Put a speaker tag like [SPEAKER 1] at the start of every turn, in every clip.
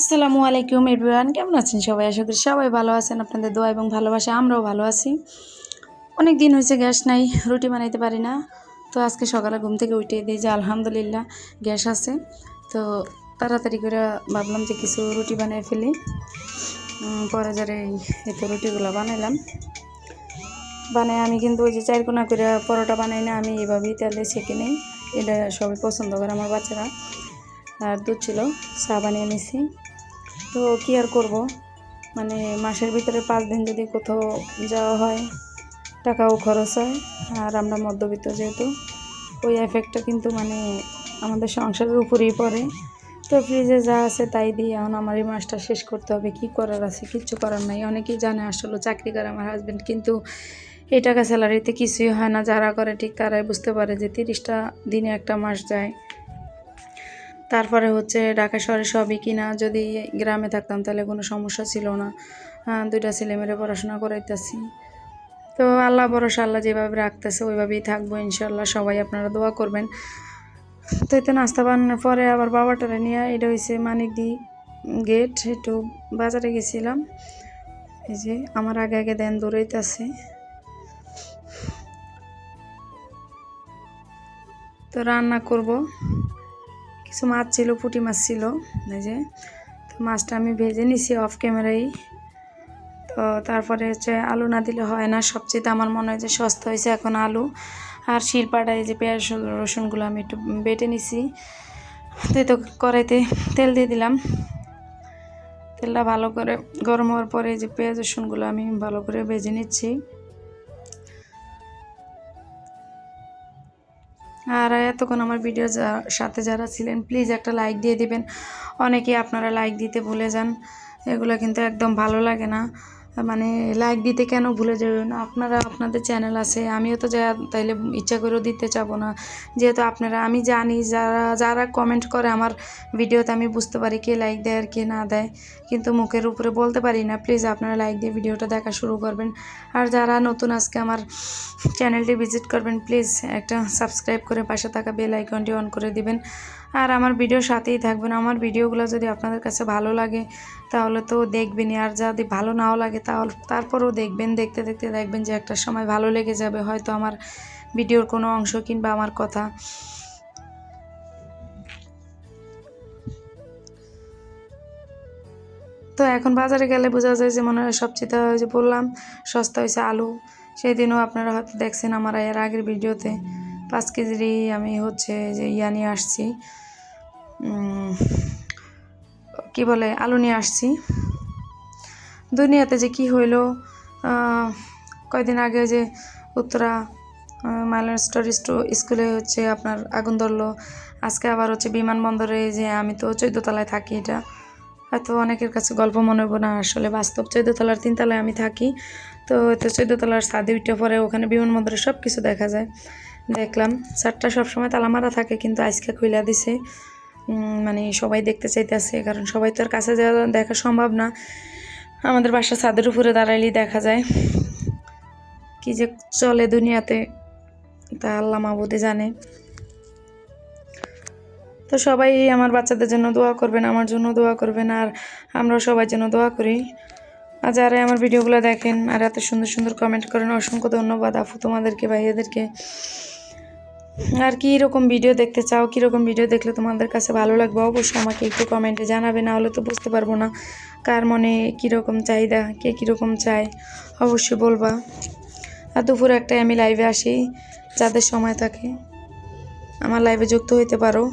[SPEAKER 1] আসসালামু আলাইকুম এভরিওয়ান, কেমন আছেন সবাই? আশা করি সবাই ভালো আছেন। আপনাদের দোয়া এবং ভালোবাসা আমরাও ভালো আছি। অনেক দিন হয়েছে গ্যাস নাই, রুটি বানাইতে পারি না। তো আজকে সকালে ঘুম থেকে উঠে দিই যে আলহামদুলিল্লাহ গ্যাস আছে। তো তাড়াতাড়ি করে ভাবলাম যে কিছু রুটি বানিয়ে ফেলি। পরে যারে এই তো রুটিগুলো বানাইলাম। বানাই আমি কিন্তু ওই যে চারকোনা করে পরোটা বানাই না, আমি এইভাবেই তেলে ছেঁকে নিই। এটা সবাই পছন্দ করে আমার বাচ্চারা। আর দুধ ছিল, চা বানিয়ে নিছি। তো কী আর করবো, মানে মাসের ভিতরে 5 দিন যদি কোথাও যাওয়া হয় টাকাও খরচ হয়। আর আমরা মধ্যবিত্ত যেহেতু, ওই এফেক্টটা কিন্তু মানে আমাদের সংসারের উপরেই পড়ে। তো ফ্রিজে যা আছে তাই দিয়ে এখন আমার এই মাসটা শেষ করতে হবে। কি করার আছে, কিচ্ছু করার নাই। অনেকেই জানে আসলে চাকরি করে আমার হাজব্যান্ড, কিন্তু এই টাকা স্যালারিতে কিছুই হয় না। যারা করে ঠিক তারাই বুঝতে পারে যে 30টা দিনে একটা মাস যায়। তারপরে হচ্ছে ঢাকা শহরে সবই কিনা। যদি গ্রামে থাকতাম তাহলে কোনো সমস্যা ছিল না। 2টা ছেলেমেয়েরে পড়াশোনা করাইতেছি। তো আল্লাহ ভরসা, আল্লাহ যেভাবে রাখতেছে ওইভাবেই থাকবো ইনশাল্লাহ। সবাই আপনারা দোয়া করবেন। তো এতে নাস্তা বানানোর পরে আবার বাবাটারে নিয়ে, এটা হয়েছে মানিকদি গেট, একটু বাজারে গেছিলাম। এই যে আমার আগে আগে দেন দৌড়াইতেছে। তো রান্না করব, কিছু মাছ ছিল, পুঁটি মাছ ছিল। এই যে তো মাছটা আমি ভেজে নিছি অফ ক্যামেরায়। তো তারপরে হচ্ছে আলু না দিলে হয় না। সবচেয়ে আমার মনে হয় যে সস্তা হয়েছে এখন আলু আর শিলপাটায় যে পেঁয়াজ রসুনগুলো আমি একটু বেটে নিছি। তো কড়াইতে তেল দিয়ে দিলাম। তেলটা ভালো করে গরম হওয়ার পরে যে পেঁয়াজ রসুনগুলো আমি ভালো করে ভেজে নিচ্ছি। আর এতক্ষণ আমার ভিডিও সাথে যারা ছিলেন প্লিজ একটা লাইক দিয়ে দিবেন। অনেকেই আপনারা লাইক দিতে ভুলে যান, এগুলো কিন্তু একদম ভালো লাগে না। মানে লাইক দিতে কেন ভুলে যাবেন? আপনারা, আপনাদের চ্যানেল আছে, আমিও তো যা তাইলে ইচ্ছা করেও দিতে চাবো না। যেহেতু আপনারা, আমি জানি যারা যারা কমেন্ট করে আমার ভিডিওতে, আমি বুঝতে পারি কে লাইক দেয় আর কে না দেয়, কিন্তু মুখের উপরে বলতে পারি না। প্লিজ আপনারা লাইক দিয়ে ভিডিওটা দেখা শুরু করবেন। আর যারা নতুন আজকে আমার চ্যানেলটি ভিজিট করবেন, প্লিজ একটা সাবস্ক্রাইব করে পাশে থাকা বেল আইকনটি অন করে দিবেন। আর আমার ভিডিওর সাথেই থাকবেন। আমার ভিডিওগুলো যদি আপনাদের কাছে ভালো লাগে তাহলে তো দেখবেনই, আর যদি ভালো নাও লাগে তাহলে তারপরেও দেখবেন। দেখতে দেখতে দেখবেন যে একটা সময় ভালো লেগে যাবে হয়তো আমার ভিডিওর কোনো অংশ কিংবা আমার কথা। তো এখন বাজারে গেলে বোঝা যায় যে মনে হয় সবচেয়ে যে বললাম সস্তা হয়েছে আলু। সেই দিনও আপনারা হয়তো দেখছেন আমার এর আগের ভিডিওতে 5 কেজিরই আমি হচ্ছে যে নিয়ে আসছি, কি বলে, আলু নিয়ে আসছি। দুনিয়াতে যে কি হইলো, কয়দিন আগে যে উত্তরা মাইলন স্কুলে হচ্ছে আপনার আগুন ধরলো। আজকে আবার হচ্ছে বিমানবন্দরে, যে আমি তো 14 তলায় থাকি, এটা হয়তো অনেকের কাছে গল্প মনে হবো না, আসলে বাস্তব। 14 তলার 3 তলায় আমি থাকি। তো 14 তলার ছাদে উঠে পরে ওখানে বিমানবন্দরে সব কিছু দেখা যায়। দেখলাম ছাদটা সবসময় তালা মারা থাকে, কিন্তু আজকে খুইলা দিছে। মানে সবাই দেখতে চাইতেছে, কারণ সবাই তো আর কাছে যাওয়া দেখা সম্ভব না। আমাদের বাসার ছাদের উপরে দাঁড়াইলেই দেখা যায়। কি যে চলে দুনিয়াতে তা আল্লাহ মাবুদে জানে। তো সবাই আমার বাচ্চাদের জন্য দোয়া করবেন, আমার জন্য দোয়া করবেন, আর আমরাও সবার জন্য দোয়া করি। আর যারা আমার ভিডিওগুলো দেখেন আর এত সুন্দর সুন্দর কমেন্ট করেন, অসংখ্য ধন্যবাদ আপু তোমাদেরকে, ভাইয়াদেরকে। আর কীরকম ভিডিও দেখতে চাও, কীরকম ভিডিও দেখলে তোমাদের কাছে ভালো লাগবে অবশ্যই আমাকে একটু কমেন্টে জানাবে, না হলে তো বুঝতে পারবো না কার মনে কীরকম চাহিদা, কে কীরকম চায়, অবশ্যই বলবা। আর দুপুরে একটা আমি লাইভে আসি, যাদের সময় থাকে আমার লাইভে যুক্ত হইতে পারো।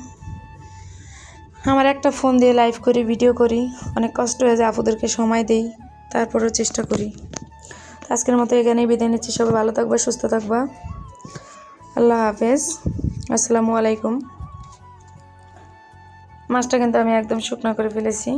[SPEAKER 1] আমার একটা ফোন দিয়ে লাইভ করি, ভিডিও করি, অনেক কষ্ট হয়ে যায়, আপুদেরকে সময় দেই, তারপরেও চেষ্টা করি। আজকের মতো এখানেই বিদায় নিচ্ছি। সবাই ভালো থাকবা, সুস্থ থাকবা। আল্লাহ হাফেজ, আসসালামু আলাইকুম। মাছটা কিন্তু আমি একদম শুকনো করে ফেলেছি।